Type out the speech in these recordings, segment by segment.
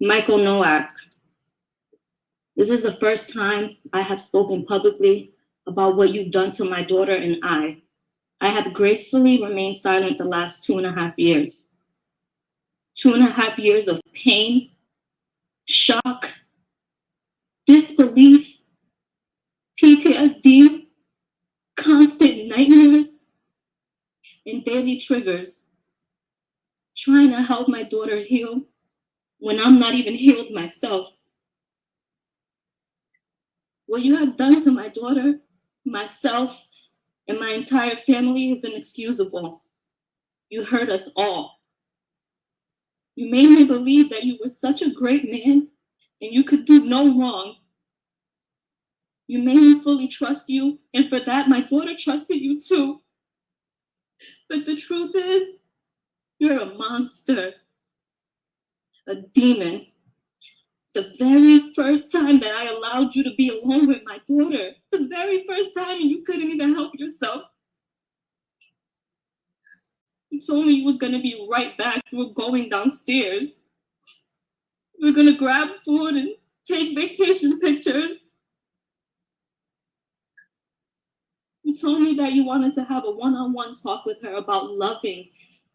Michael Nowak, this is the first time I have spoken publicly about what you've done to my daughter and I. I have gracefully remained silent the last 2.5 years. 2.5 years of pain, shock, disbelief, PTSD, constant nightmares, and daily triggers. Trying to help my daughter heal when I'm not even healed myself. What you have done to my daughter, myself, and my entire family is inexcusable. You hurt us all. You made me believe that you were such a great man and you could do no wrong. You made me fully trust you, and for that, my daughter trusted you too. But the truth is, you're a monster, a demon. The very first time that I allowed you to be alone with my daughter, the very first time, and you couldn't even help yourself. You told me you was gonna be right back. You were going downstairs. We were gonna grab food and take vacation pictures. You told me that you wanted to have a one-on-one talk with her about loving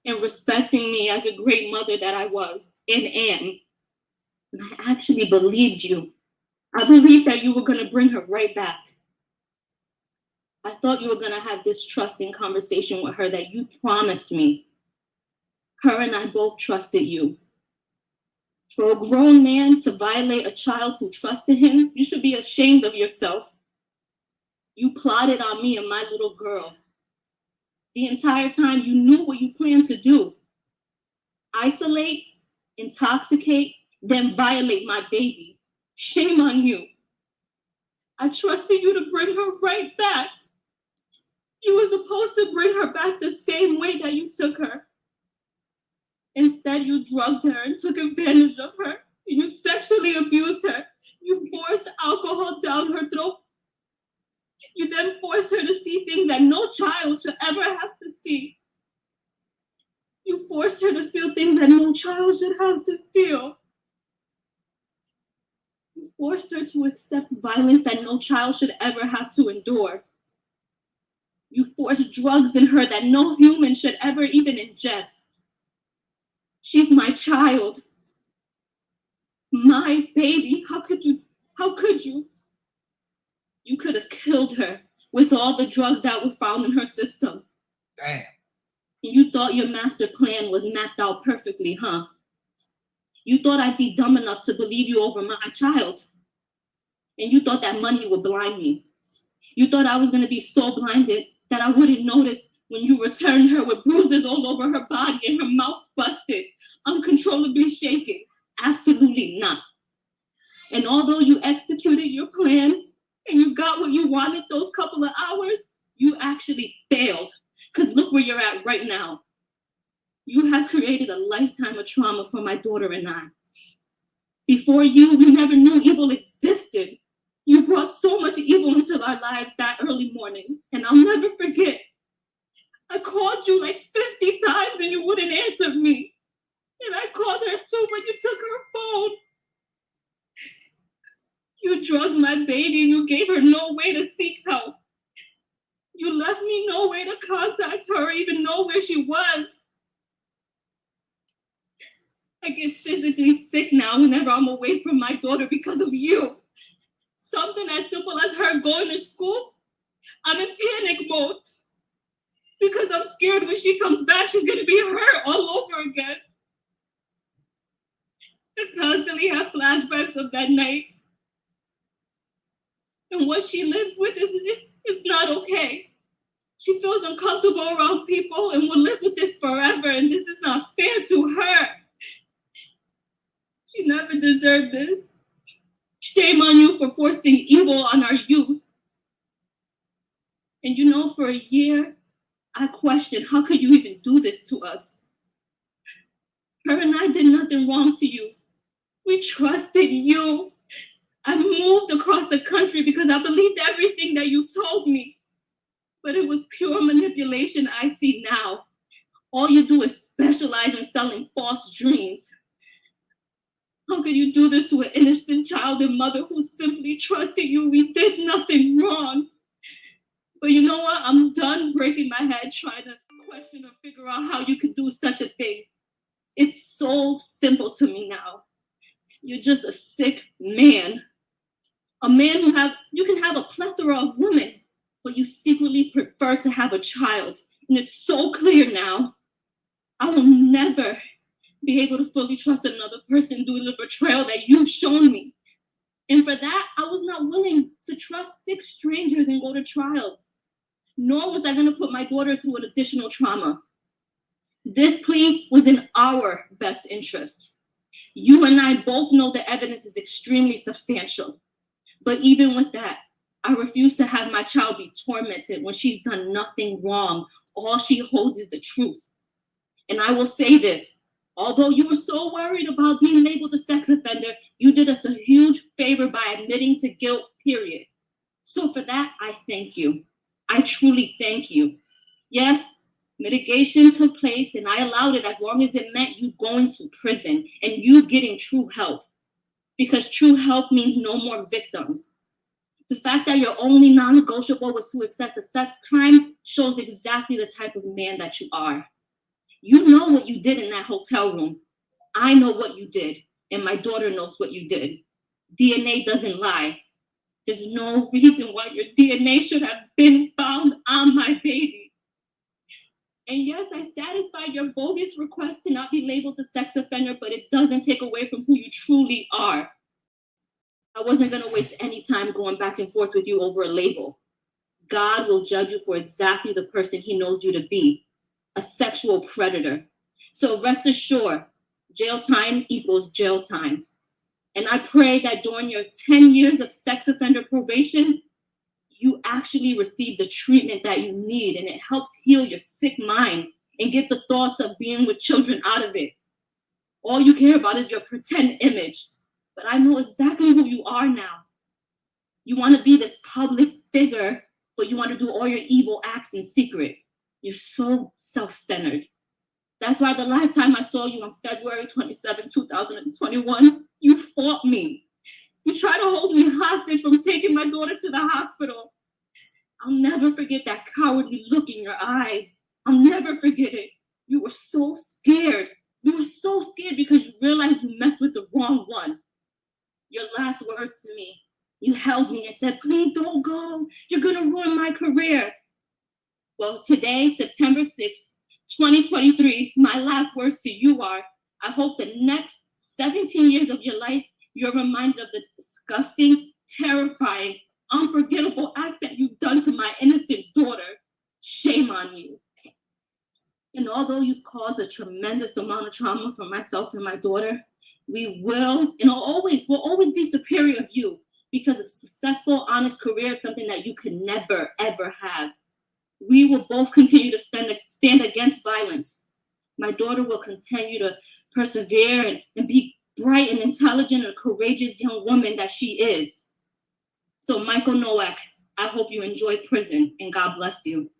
and respecting me as a great mother that I was and am. And I actually believed you. I believed that you were gonna bring her right back. I thought you were gonna have this trusting conversation with her that you promised me. Her and I both trusted you. For a grown man to violate a child who trusted him, you should be ashamed of yourself. You plotted on me and my little girl. The entire time you knew what you planned to do. Isolate, intoxicate, then violate my baby. Shame on you. I trusted you to bring her right back. You were supposed to bring her back the same way that you took her. Instead, you drugged her and took advantage of her. You sexually abused her. You forced alcohol down her throat. You then forced her to see things that no child should ever have to see. You forced her to feel things that no child should have to feel. You forced her to accept violence that no child should ever have to endure. You forced drugs in her that no human should ever even ingest. She's my child. My baby. How could you? How could you? You could have killed her with all the drugs that were found in her system. Damn. And you thought your master plan was mapped out perfectly, huh? You thought I'd be dumb enough to believe you over my child. And you thought that money would blind me. You thought I was going to be so blinded that I wouldn't notice when you returned her with bruises all over her body and her mouth busted, uncontrollably shaking. Absolutely not. And although you executed your plan and you got what you wanted those couple of hours, you actually failed. Because look where you're at right now. You have created a lifetime of trauma for my daughter and I. Before you, we never knew evil existed. You brought so much evil into our lives that early morning, and I'll never forget. I called you like 50 times and you wouldn't answer me. And I called her too, but you took her phone. You drugged my baby and you gave her no way to seek help. You left me no way to contact her or even know where she was. I get physically sick now whenever I'm away from my daughter because of you. Something as simple as her going to school, I'm in panic mode. Because I'm scared when she comes back, she's gonna be hurt all over again. I constantly have flashbacks of that night. And what she lives with is not okay. She feels uncomfortable around people and will live with this forever, and this is not fair to her. She never deserved this. Shame on you for forcing evil on our youth. And you know, for a year, I questioned, how could you even do this to us? Her and I did nothing wrong to you. We trusted you. I moved across the country because I believed everything that you told me. But it was pure manipulation I see now. All you do is specialize in selling false dreams. How could you do this to an innocent child and mother who simply trusted you? We did nothing wrong. But you know what? I'm done breaking my head trying to question or figure out how you could do such a thing. It's so simple to me now. You're just a sick man. A man you can have a plethora of women, but you secretly prefer to have a child. And it's so clear now. I will never be able to fully trust another person due to the betrayal that you've shown me. And for that, I was not willing to trust 6 strangers and go to trial. Nor was I going to put my daughter through an additional trauma. This plea was in our best interest. You and I both know the evidence is extremely substantial. But even with that, I refuse to have my child be tormented when she's done nothing wrong. All she holds is the truth. And I will say this, although you were so worried about being labeled a sex offender, you did us a huge favor by admitting to guilt, period. So for that, I thank you. I truly thank you. Yes, mitigation took place and I allowed it as long as it meant you going to prison and you getting true help. Because true help means no more victims. The fact that your only non-negotiable was to accept a sex crime shows exactly the type of man that you are. You know what you did in that hotel room. I know what you did, and my daughter knows what you did. DNA doesn't lie. There's no reason why your DNA should have been found on my baby. And yes, I satisfied your bogus request to not be labeled a sex offender, but it doesn't take away from who you truly are. I wasn't going to waste any time going back and forth with you over a label. God will judge you for exactly the person he knows you to be, a sexual predator. So rest assured, jail time equals jail time. And I pray that during your 10 years of sex offender probation, you actually receive the treatment that you need and it helps heal your sick mind and get the thoughts of being with children out of it. All you care about is your pretend image. But I know exactly who you are now. You want to be this public figure, but you want to do all your evil acts in secret. You're so self-centered. That's why the last time I saw you on February 27, 2021, you fought me. You tried to hold me hostage from taking my daughter to the hospital. I'll never forget that cowardly look in your eyes. I'll never forget it. You were so scared. You were so scared because you realized you messed with the wrong one. Your last words to me, you held me and said, please don't go. You're going to ruin my career. Well, today, September 6th, 2023, my last words to you are, I hope the next 17 years of your life, you're reminded of the disgusting, terrifying, unforgettable act that you've done to my innocent daughter. Shame on you. And although you've caused a tremendous amount of trauma for myself and my daughter, we will and will always be superior of you because a successful, honest career is something that you can never, ever have. We will both continue to stand against violence. My daughter will continue to persevere and be bright and intelligent and courageous young woman that she is. So Michael Nowak, I hope you enjoy prison and God bless you.